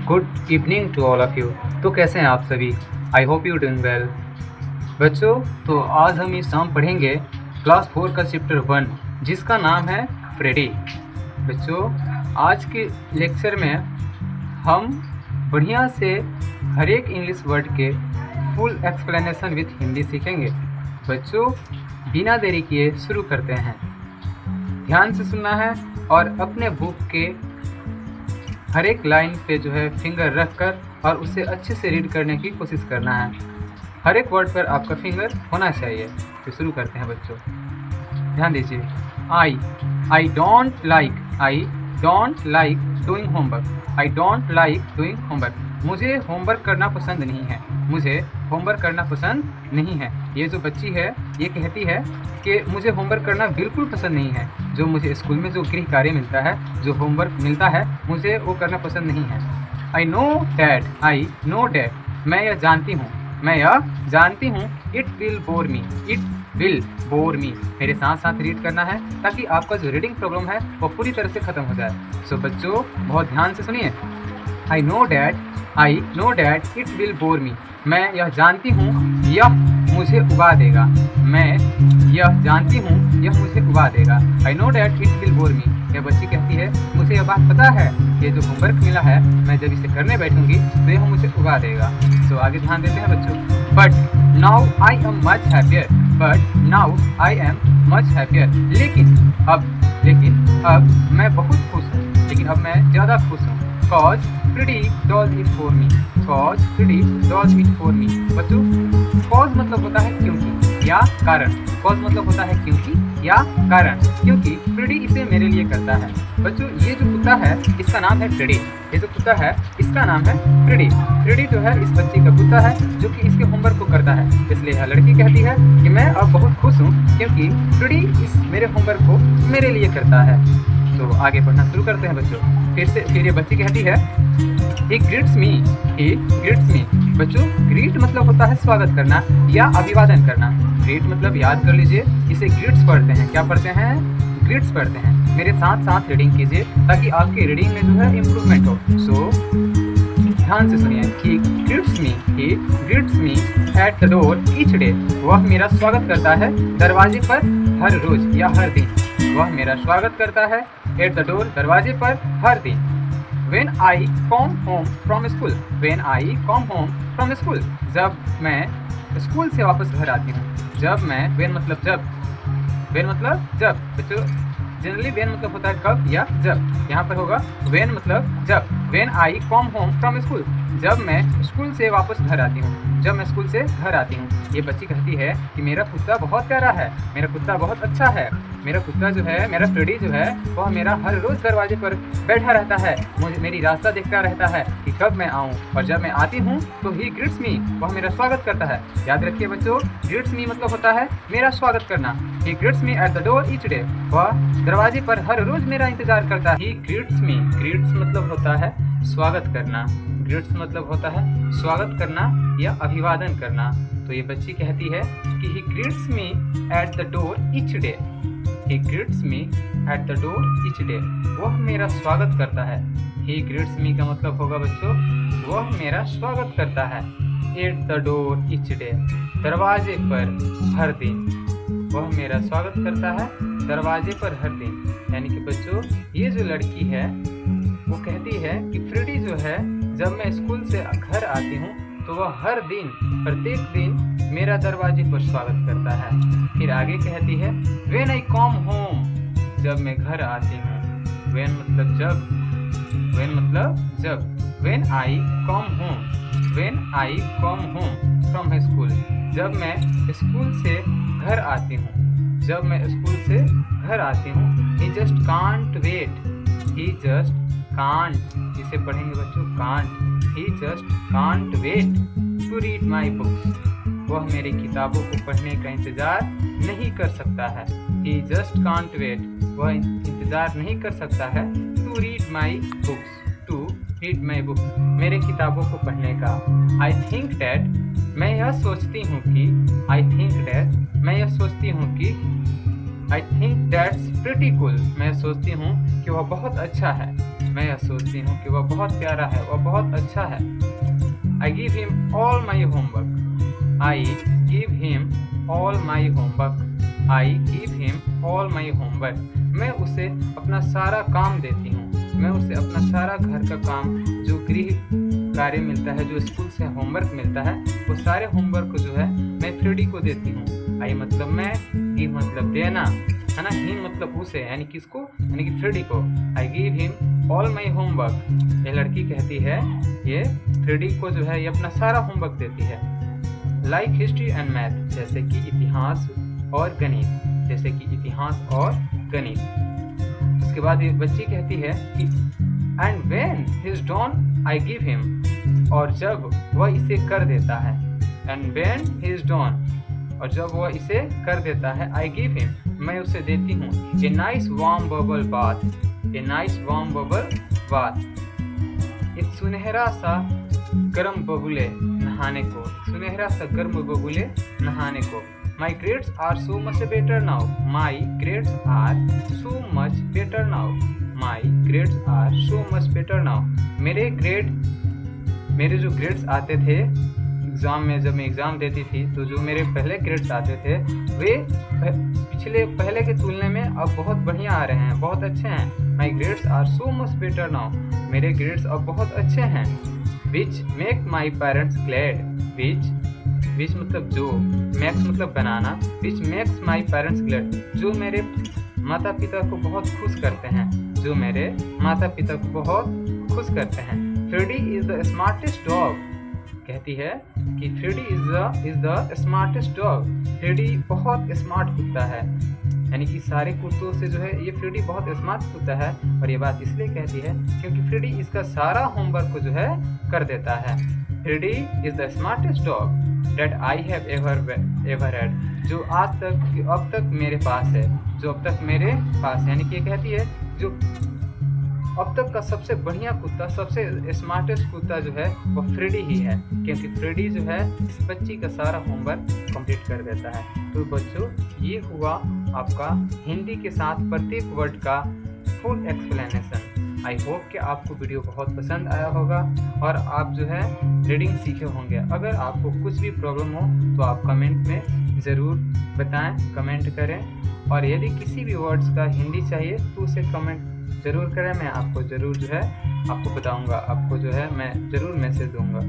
Good evening to all of you. तो कैसे हैं आप सभी? I hope you doing well. बच्चों, तो आज हम इस शाम पढ़ेंगे क्लास 4 का चैप्टर 1 जिसका नाम है फ्रेडी। बच्चों, आज के लेक्चर में हम बढ़िया से हर एक इंग्लिश वर्ड के फुल एक्सप्लेनेशन विथ हिंदी सीखेंगे। बच्चों, बिना देरी किए शुरू करते हैं। ध्यान से सुनना है और अपने बुक के हर एक लाइन पे जो है फिंगर रख कर और उसे अच्छे से रीड करने की कोशिश करना है। हर एक वर्ड पर आपका फिंगर होना चाहिए। तो शुरू करते हैं बच्चों, ध्यान दीजिए। I don't like doing homework. I don't like doing homework. मुझे होमवर्क करना पसंद नहीं है। मुझे होमवर्क करना पसंद नहीं है। ये जो बच्ची है ये कहती है कि मुझे होमवर्क करना बिल्कुल पसंद नहीं है। जो मुझे स्कूल में जो गृह कार्य मिलता है, जो होमवर्क मिलता है, मुझे वो करना पसंद नहीं है। आई नो डैट। मैं यह जानती हूँ। इट विल बोर मी। मेरे साथ साथ रीड करना है ताकि आपका जो रीडिंग प्रॉब्लम है वो पूरी तरह से ख़त्म हो जाए। सो बच्चों, बहुत ध्यान से सुनिए। I know that it will bore me. मैं यह जानती हूँ यह मुझे उगा देगा। मैं यह जानती हूँ यह मुझे उगा देगा। I know that it will bore me. यह बच्ची कहती है मुझे यह बात पता है, ये जो होमवर्क मिला है मैं जब इसे करने बैठूंगी तो यह मुझे उगा देगा। तो आगे ध्यान देते हैं बच्चों। But now I am much happier. लेकिन अब मैं बहुत खुश हूँ। लेकिन अब मैं ज़्यादा खुश हूँ। Cause Freddy does it for me. बच्चों, cause मतलब होता है क्योंकि या कारण। cause मतलब होता है क्योंकि या कारण। क्योंकि फ्रेडी इसे मेरे लिए करता है। बच्चों, ये जो कुत्ता है इसका नाम है फ्रेडी। ये जो कुत्ता है इसका नाम है फ्रेडी। फ्रेडी जो है इस बच्ची का कुत्ता है जो कि इसके होमवर्क को करता है। इसलिए यह लड़की कहती है कि मैं अब बहुत खुश हूँ क्योंकि फ्रेडी इस मेरे होमवर्क को मेरे लिए करता है। तो आगे पढ़ना शुरू करते हैं बच्चों। फिर ये बच्ची कहती है he greets me। बच्चों, ग्रीट मतलब होता है स्वागत करना या अभिवादन करना। ग्रीट मतलब याद कर लीजिए, इसे ग्रीट्स पढ़ते हैं। क्या पढ़ते हैं? ग्रीट्स पढ़ते हैं। मेरे साथ साथ रीडिंग कीजिए ताकि आपकी रीडिंग में जो है इम्प्रूवमेंट हो। सो ध्यान से सुनिए। he greets me at the door each day। वह मेरा स्वागत करता है दरवाजे पर हर रोज या हर दिन। वह मेरा स्वागत करता है एट द डोर, दरवाजे पर हर दिन। When I come home from school। जब मैं स्कूल से वापस घर आती हूँ। when मतलब जब। बच्चों, जनरली when मतलब होता है कब या जब। यहाँ पर होगा when मतलब जब। When I come home from school। जब मैं स्कूल से वापस घर आती हूँ। ये बच्ची कहती है कि मेरा कुत्ता बहुत प्यारा है, मेरा कुत्ता बहुत अच्छा है। मेरा कुत्ता जो है, मेरा फ्रेडी जो है, वह मेरा हर रोज़ दरवाजे पर बैठा रहता है। मेरी रास्ता देखता रहता है कि कब मैं आऊँ, और जब मैं आती हूँ तो ही ग्रीट्स मी। वह मेरा स्वागत करता है। याद रखिए बच्चों, ग्रीट्स मी मतलब होता है मेरा स्वागत करना। He greets me at the door each day. वह दरवाजे पर हर रोज़ मेरा इंतजार करता है। ही ग्रीट्स मी। ग्रीट्स मतलब होता है स्वागत करना। ग्रीट्स मतलब होता है स्वागत करना या अभिवादन करना। तो ये बच्ची कहती है कि he greets me at the door each day. He greets me at the door each day. वह मेरा स्वागत करता है। ही ग्रीट्स मी का मतलब होगा बच्चों, वह मेरा स्वागत करता है eight the door each day, दरवाजे पर हर दिन। वह मेरा स्वागत करता है दरवाजे पर हर दिन। यानी कि बच्चों, ये जो लड़की है वो कहती है कि फ्रेडी जो है, जब मैं स्कूल से घर आती हूँ तो वह हर दिन, प्रत्येक दिन मेरा दरवाजे पर स्वागत करता है। फिर आगे कहती है when I come home। जब मैं घर आती हूँ। when मतलब जब। when I come home from school। जब मैं स्कूल से घर आती हूँ। he just can't इसे पढ़ेंगे बच्चों, can't। he just can't wait to read my books। वह मेरी किताबों को पढ़ने का इंतजार नहीं कर सकता है। he just can't wait। वह इंतजार नहीं कर सकता है to read my books। मेरे किताबों को पढ़ने का। I think that मैं यह सोचती हूँ कि I think that's pretty cool। मैं सोचती हूँ कि वह बहुत अच्छा है। मैं यह सोचती हूँ कि वह बहुत प्यारा है, वह बहुत अच्छा है। I give him all my homework. I give him all my homework. I give him all my homework. मैं उसे अपना सारा काम देती हूँ, मैं उसे अपना सारा घर का काम, जो गृह कार्य मिलता है, जो स्कूल से होमवर्क मिलता है, वो सारे होमवर्क को जो है मैं फ्रेडी को देती हूँ। आई मतलब मैं, गिव मतलब देना, है ना, हिम मतलब उसे, यानी किसको, यानी कि फ्रेडी को। I give him all my homework. ये लड़की कहती है, ये फ्रेडी को जो है ये अपना सारा होमवर्क देती है। लाइक हिस्ट्री एंड मैथ, जैसे कि इतिहास और गणित, जैसे कि इतिहास और गणित। उसके बाद ये बच्ची कहती है कि and when he is done I give him, और जब वह इसे कर देता है, and when he is done, और जब वह इसे कर देता है, आई गिव हिम, मैं उसे देती हूँ a nice warm bubble bath, a nice warm bubble bath, एक सुनहरा सा गर्म बबूले नहाने को, सुनहरा सा गर्म बबूले नहाने को। My grades are so much better now. My grades are so much better now. My grades are so much better now. मेरे जो ग्रेड्स आते थे एग्ज़ाम में, जब मैं एग्ज़ाम देती थी तो जो मेरे पहले ग्रेड्स आते थे वे पहले के तुलने में अब बहुत बढ़िया आ रहे हैं, बहुत अच्छे हैं। My grades are so much better now. मेरे ग्रेड्स अब बहुत अच्छे हैं। Which make my parents glad. Which मतलब जो, makes मतलब बनाना, which makes my parents glad, जो मेरे माता पिता को बहुत खुश करते हैं, जो मेरे माता पिता को बहुत खुश करते हैं। Freddy is the smartest dog, कहती है कि Freddy is the smartest dog. Freddy बहुत स्मार्ट कुत्ता है, यानी कि सारे कुत्तों से जो है ये फ्रेडी बहुत स्मार्ट कुत्ता है। और ये बात इसलिए कहती है क्योंकि फ्रेडी इसका सारा होमवर्क को जो है कर देता है। Freddy is the smartest dog that I have ever had, जो आज तक, अब तक मेरे पास है, जो अब तक मेरे पास, यानी कि कहती है जो अब तक का सबसे बढ़िया कुत्ता, सबसे स्मार्टेस्ट कुत्ता जो है वो फ्रेडी ही है, क्योंकि फ्रेडी जो है इस बच्ची का सारा होमवर्क कंप्लीट कर देता है। तो बच्चों, ये हुआ आपका हिंदी के साथ प्रत्येक वर्ड का फुल एक्सप्लेनेशन। आई होप कि आपको वीडियो बहुत पसंद आया होगा और आप जो है रीडिंग सीखे होंगे। अगर आपको कुछ भी प्रॉब्लम हो तो आप कमेंट में ज़रूर बताएं, कमेंट करें। और यदि किसी भी वर्ड्स का हिंदी चाहिए तो उसे कमेंट ज़रूर करें, मैं आपको ज़रूर जो है आपको बताऊंगा, आपको जो है मैं ज़रूर मैसेज दूंगा।